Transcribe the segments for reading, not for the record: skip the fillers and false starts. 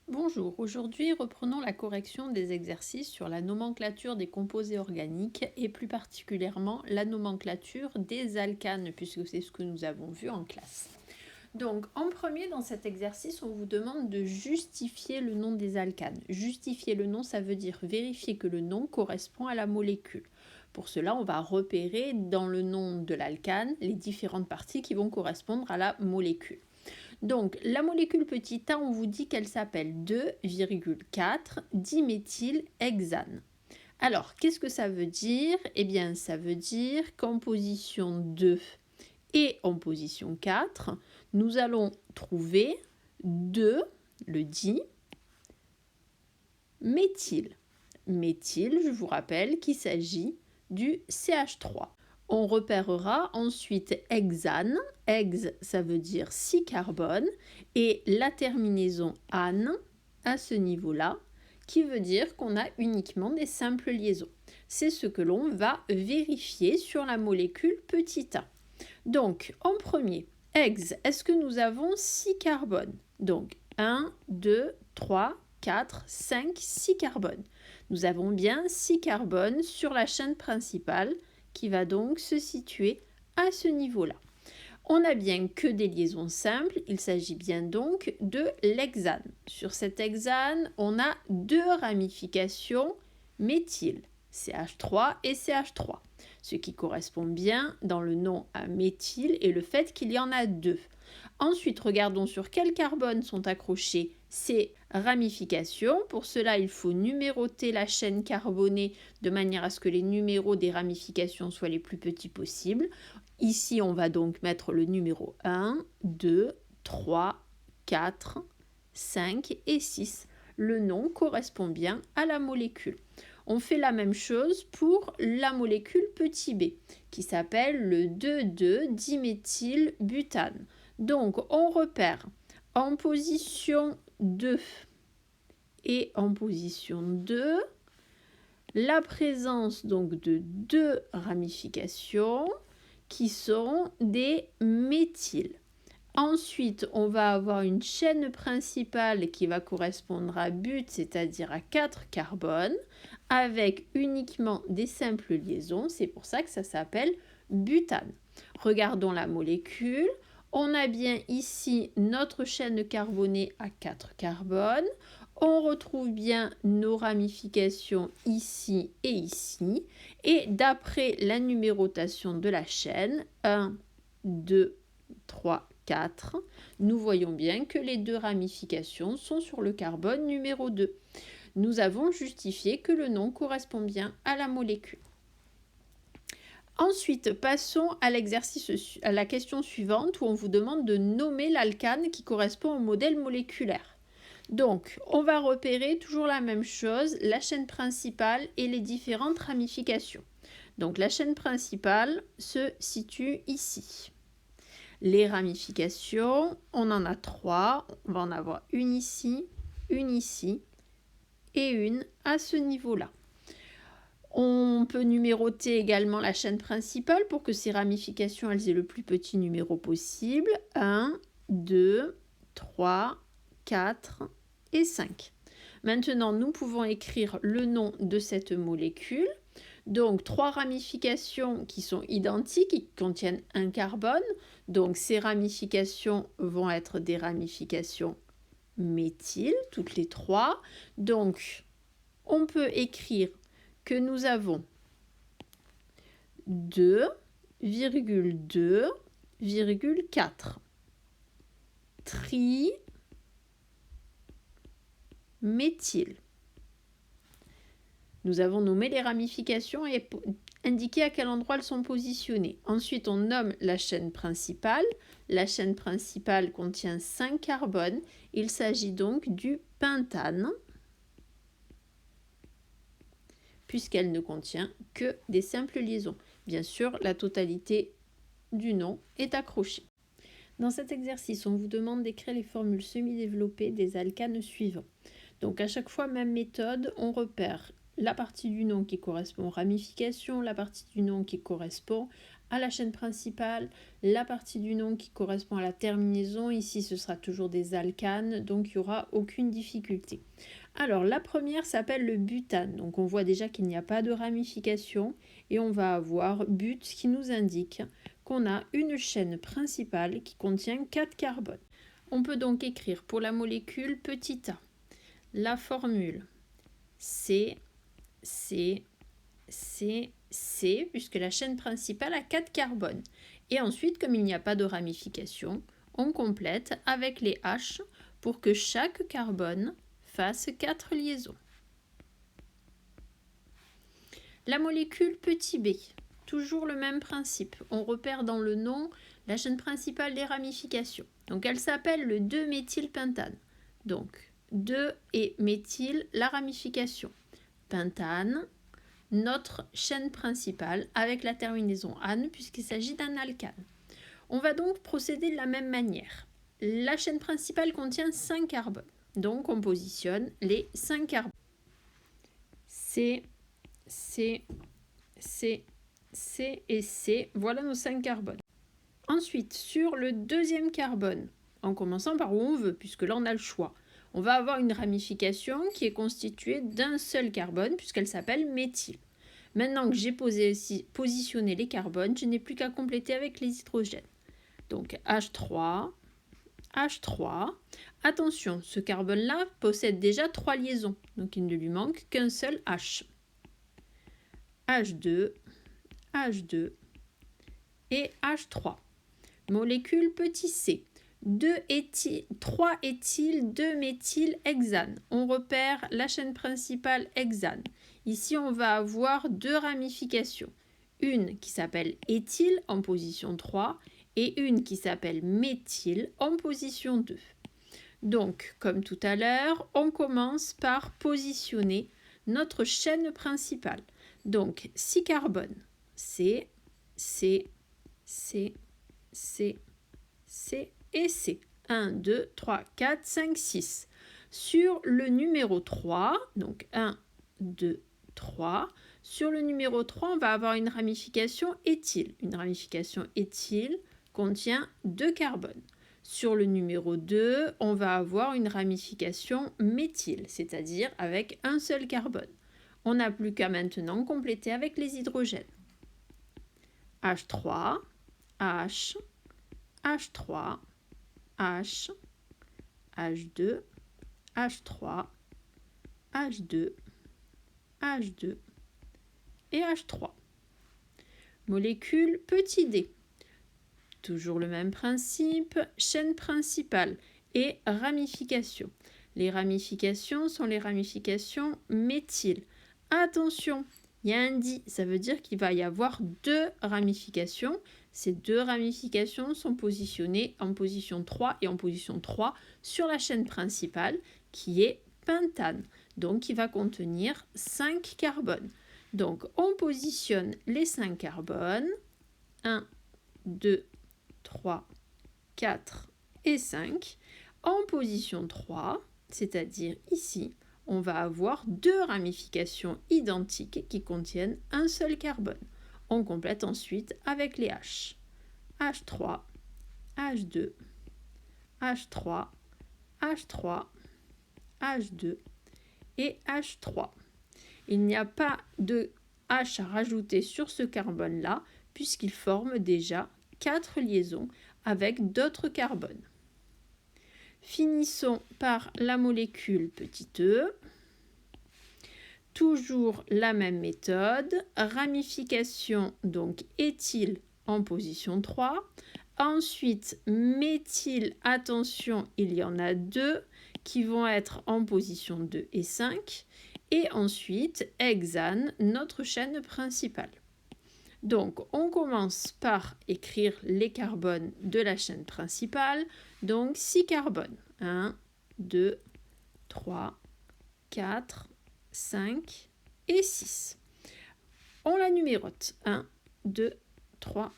Bonjour, aujourd'hui reprenons la correction des exercices sur la nomenclature des composés organiques et plus particulièrement la nomenclature des alcanes puisque c'est ce que nous avons vu en classe. Donc en premier dans cet exercice on vous demande de justifier le nom des alcanes. Justifier le nom ça veut dire vérifier que le nom correspond à la molécule. Pour cela on va repérer dans le nom de l'alcane les différentes parties qui vont correspondre à la molécule. Donc, la molécule petit a, on vous dit qu'elle s'appelle 2,4-diméthylhexane. Alors, qu'est-ce que ça veut dire? Eh bien, ça veut dire qu'en position 2 et en position 4, nous allons trouver 2, le diméthyle. Méthyle, je vous rappelle qu'il s'agit du CH3. On repérera ensuite hexane. Hex, ça veut dire 6 carbones. Et la terminaison ane, à ce niveau-là, qui veut dire qu'on a uniquement des simples liaisons. C'est ce que l'on va vérifier sur la molécule petit a. Donc, en premier, hex, est-ce que nous avons 6 carbones? Donc, 1, 2, 3, 4, 5, 6 carbones. Nous avons bien 6 carbones sur la chaîne principale qui va donc se situer à ce niveau-là. On n'a bien que des liaisons simples, il s'agit bien donc de l'hexane. Sur cet hexane, on a deux ramifications méthyle, CH3 et CH3, ce qui correspond bien dans le nom à méthyle et le fait qu'il y en a deux. Ensuite, regardons sur quels carbones sont accrochées ces ramifications. Pour cela, il faut numéroter la chaîne carbonée de manière à ce que les numéros des ramifications soient les plus petits possibles. Ici, on va donc mettre le numéro 1, 2, 3, 4, 5 et 6. Le nom correspond bien à la molécule. On fait la même chose pour la molécule petit b, qui s'appelle le 2,2-diméthylbutane. Donc, on repère en position 2 et en position 2 la présence donc de deux ramifications qui sont des méthyles. Ensuite, on va avoir une chaîne principale qui va correspondre à but, c'est-à-dire à 4 carbones, avec uniquement des simples liaisons. C'est pour ça que ça s'appelle butane. Regardons la molécule. On a bien ici notre chaîne carbonée à 4 carbones. On retrouve bien nos ramifications ici et ici. Et d'après la numérotation de la chaîne, 1, 2, 3, 4, nous voyons bien que les deux ramifications sont sur le carbone numéro 2. Nous avons justifié que le nom correspond bien à la molécule. Ensuite, passons à l'exercice, à la question suivante où on vous demande de nommer l'alcane qui correspond au modèle moléculaire. Donc, on va repérer toujours la même chose, la chaîne principale et les différentes ramifications. Donc, la chaîne principale se situe ici. Les ramifications, on en a 3. On va en avoir une ici et une à ce niveau-là. On peut numéroter également la chaîne principale pour que ces ramifications elles aient le plus petit numéro possible. 1, 2, 3, 4 et 5. Maintenant, nous pouvons écrire le nom de cette molécule. Donc, 3 ramifications qui sont identiques, qui contiennent un carbone. Donc, ces ramifications vont être des ramifications méthyle, toutes les 3. Donc, on peut écrire que nous avons 2,2,4 triméthyle. Nous avons nommé les ramifications et indiqué à quel endroit elles sont positionnées. Ensuite, on nomme la chaîne principale. La chaîne principale contient 5 carbones. Il s'agit donc du pentane, puisqu'elle ne contient que des simples liaisons. Bien sûr, la totalité du nom est accrochée. Dans cet exercice, on vous demande d'écrire les formules semi-développées des alcanes suivants. Donc à chaque fois, même méthode, on repère la partie du nom qui correspond aux ramifications, la partie du nom qui correspond à la chaîne principale, la partie du nom qui correspond à la terminaison, ici ce sera toujours des alcanes, donc il n'y aura aucune difficulté. Alors la première s'appelle le butane, donc on voit déjà qu'il n'y a pas de ramification et on va avoir but qui nous indique qu'on a une chaîne principale qui contient 4 carbones. On peut donc écrire pour la molécule petit a la formule C, puisque la chaîne principale a 4 carbones. Et ensuite, comme il n'y a pas de ramification, on complète avec les H pour que chaque carbone fasse 4 liaisons. La molécule petit b, toujours le même principe. On repère dans le nom la chaîne principale des ramifications. Donc elle s'appelle le 2-méthylpentane. Donc 2 et méthyl, la ramification. Pentane, notre chaîne principale avec la terminaison ane puisqu'il s'agit d'un alcane. On va donc procéder de la même manière. La chaîne principale contient 5 carbones. Donc on positionne les 5 carbones. C et C, voilà nos 5 carbones. Ensuite, sur le deuxième carbone, en commençant par où on veut, puisque là on a le choix, on va avoir une ramification qui est constituée d'un seul carbone, puisqu'elle s'appelle méthyle. Maintenant que j'ai positionné les carbones, je n'ai plus qu'à compléter avec les hydrogènes. Donc H3. Attention, ce carbone-là possède déjà 3 liaisons, donc il ne lui manque qu'un seul H. H2 et H3. Molécule petit c. 3 éthyl, 2 méthyl, hexane. On repère la chaîne principale hexane. Ici, on va avoir 2 ramifications. Une qui s'appelle éthyle en position 3 et une qui s'appelle méthyle en position 2. Donc, comme tout à l'heure, on commence par positionner notre chaîne principale. Donc, 6 carbones. C et C. 1, 2, 3, 4, 5, 6. Sur le numéro 3, donc 1, 2, 3, sur le numéro 3, on va avoir une ramification éthyle. Une ramification éthyle contient 2 carbones. Sur le numéro 2, on va avoir une ramification méthyle, c'est-à-dire avec un seul carbone. On n'a plus qu'à maintenant compléter avec les hydrogènes. H3, H, H3, H, H2, H3, H2, H2 et H3. Molécule petit d. Toujours le même principe, chaîne principale et ramification. Les ramifications sont les ramifications méthyle. Attention, il y a un di, ça veut dire qu'il va y avoir 2 ramifications. Ces 2 ramifications sont positionnées en position 3 et en position 3 sur la chaîne principale qui est pentane, donc qui va contenir 5 carbones. Donc on positionne les 5 carbones, 1, 2, 3, 4 et 5, en position 3, c'est-à-dire ici, on va avoir 2 ramifications identiques qui contiennent un seul carbone. On complète ensuite avec les H. H3, H2, H3, H3, H2 et H3. Il n'y a pas de H à rajouter sur ce carbone-là puisqu'il forme déjà 4 liaisons avec d'autres carbones. Finissons par la molécule petit e. Toujours la même méthode, ramification donc éthyle en position 3. Ensuite, méthyle, attention, il y en a 2 qui vont être en position 2 et 5. Et ensuite, hexane, notre chaîne principale. Donc, on commence par écrire les carbones de la chaîne principale. Donc, 6 carbones. 1, 2, 3, 4, 5 et 6. On la numérote. 1, 2, 3,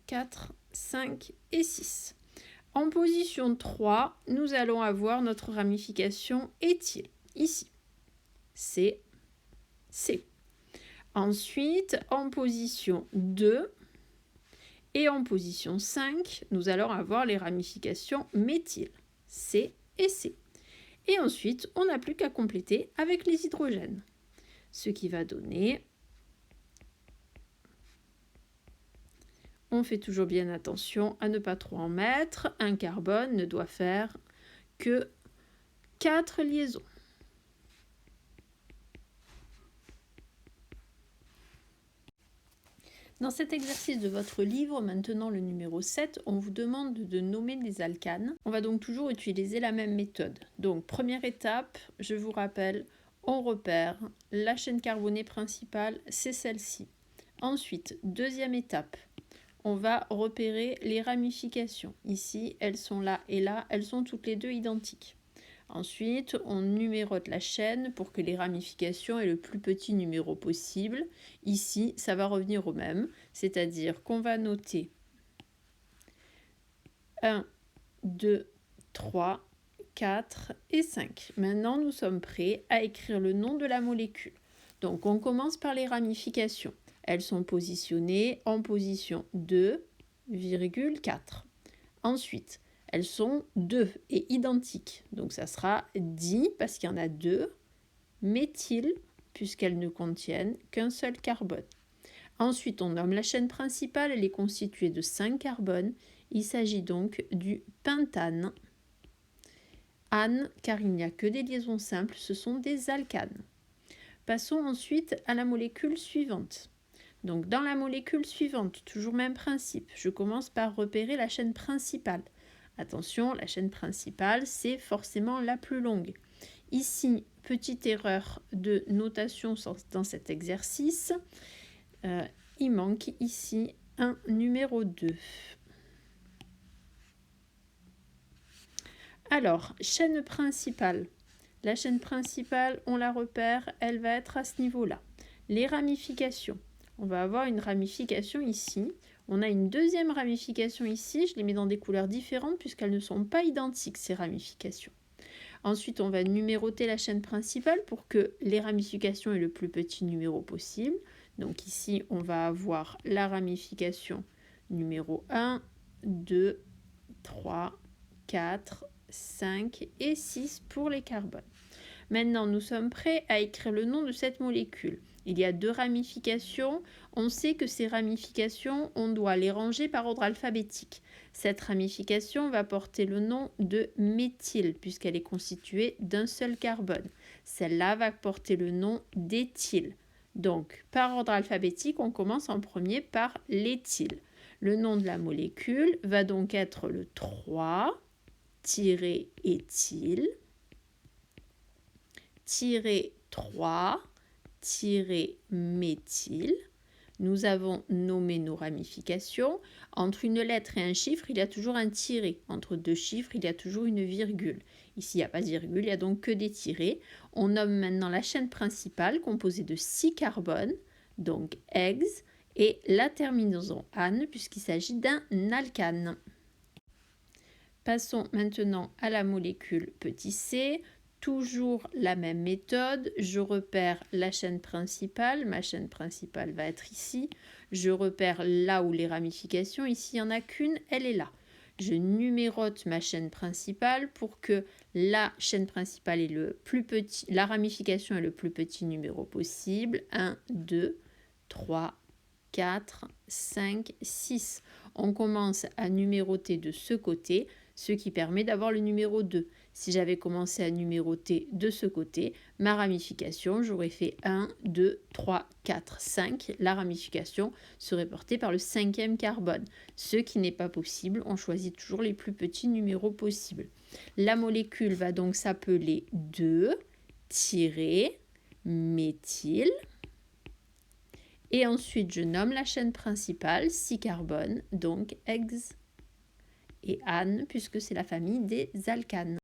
4, 5 et 6. En position 3, nous allons avoir notre ramification éthyle, ici. C. Ensuite, en position 2, Et en position 5, nous allons avoir les ramifications méthyle, C et C. Et ensuite, on n'a plus qu'à compléter avec les hydrogènes. Ce qui va donner... On fait toujours bien attention à ne pas trop en mettre. Un carbone ne doit faire que 4 liaisons. Dans cet exercice de votre livre, maintenant le numéro 7, on vous demande de nommer des alcanes. On va donc toujours utiliser la même méthode. Donc première étape, je vous rappelle, on repère la chaîne carbonée principale, c'est celle-ci. Ensuite, deuxième étape, on va repérer les ramifications. Ici, elles sont là et là, elles sont toutes les deux identiques. Ensuite, on numérote la chaîne pour que les ramifications aient le plus petit numéro possible. Ici, ça va revenir au même, c'est-à-dire qu'on va noter 1, 2, 3, 4 et 5. Maintenant, nous sommes prêts à écrire le nom de la molécule. Donc, on commence par les ramifications. Elles sont positionnées en position 2,4. Ensuite, elles sont 2 et identiques. Donc ça sera di parce qu'il y en a 2, méthyle puisqu'elles ne contiennent qu'un seul carbone. Ensuite, on nomme la chaîne principale, elle est constituée de 5 carbones. Il s'agit donc du pentane. Ane, car il n'y a que des liaisons simples, ce sont des alcanes. Passons ensuite à la molécule suivante. Donc dans la molécule suivante, toujours même principe, je commence par repérer la chaîne principale. Attention, la chaîne principale, c'est forcément la plus longue. Ici, petite erreur de notation dans cet exercice. Il manque ici un numéro 2. Alors, chaîne principale. La chaîne principale, on la repère, elle va être à ce niveau-là. Les ramifications. On va avoir une ramification ici. On a une deuxième ramification ici. Je les mets dans des couleurs différentes puisqu'elles ne sont pas identiques, ces ramifications. Ensuite, on va numéroter la chaîne principale pour que les ramifications aient le plus petit numéro possible. Donc ici, on va avoir la ramification numéro 1, 2, 3, 4, 5 et 6 pour les carbones. Maintenant, nous sommes prêts à écrire le nom de cette molécule. Il y a 2 ramifications. On sait que ces ramifications, on doit les ranger par ordre alphabétique. Cette ramification va porter le nom de méthyle puisqu'elle est constituée d'un seul carbone. Celle-là va porter le nom d'éthyle. Donc, par ordre alphabétique, on commence en premier par l'éthyle. Le nom de la molécule va donc être le 3-éthyle. 3-méthyle. Nous avons nommé nos ramifications. Entre une lettre et un chiffre, il y a toujours un tiret. Entre 2 chiffres, il y a toujours une virgule. Ici, il n'y a pas de virgule, il n'y a donc que des tirets. On nomme maintenant la chaîne principale composée de 6 carbones, donc ex, et la terminaison ane puisqu'il s'agit d'un alcane. Passons maintenant à la molécule petit c. Toujours la même méthode, je repère la chaîne principale, ma chaîne principale va être ici, je repère là où les ramifications, ici il n'y en a qu'une, elle est là. Je numérote ma chaîne principale pour que la chaîne principale est le plus petit, la ramification est le plus petit numéro possible, 1, 2, 3, 4, 5, 6. On commence à numéroter de ce côté, ce qui permet d'avoir le numéro 2. Si j'avais commencé à numéroter de ce côté, ma ramification, j'aurais fait 1, 2, 3, 4, 5. La ramification serait portée par le 5e carbone. Ce qui n'est pas possible, on choisit toujours les plus petits numéros possibles. La molécule va donc s'appeler 2-méthyle. Et ensuite, je nomme la chaîne principale, 6 carbones, donc ex et ane, puisque c'est la famille des alcanes.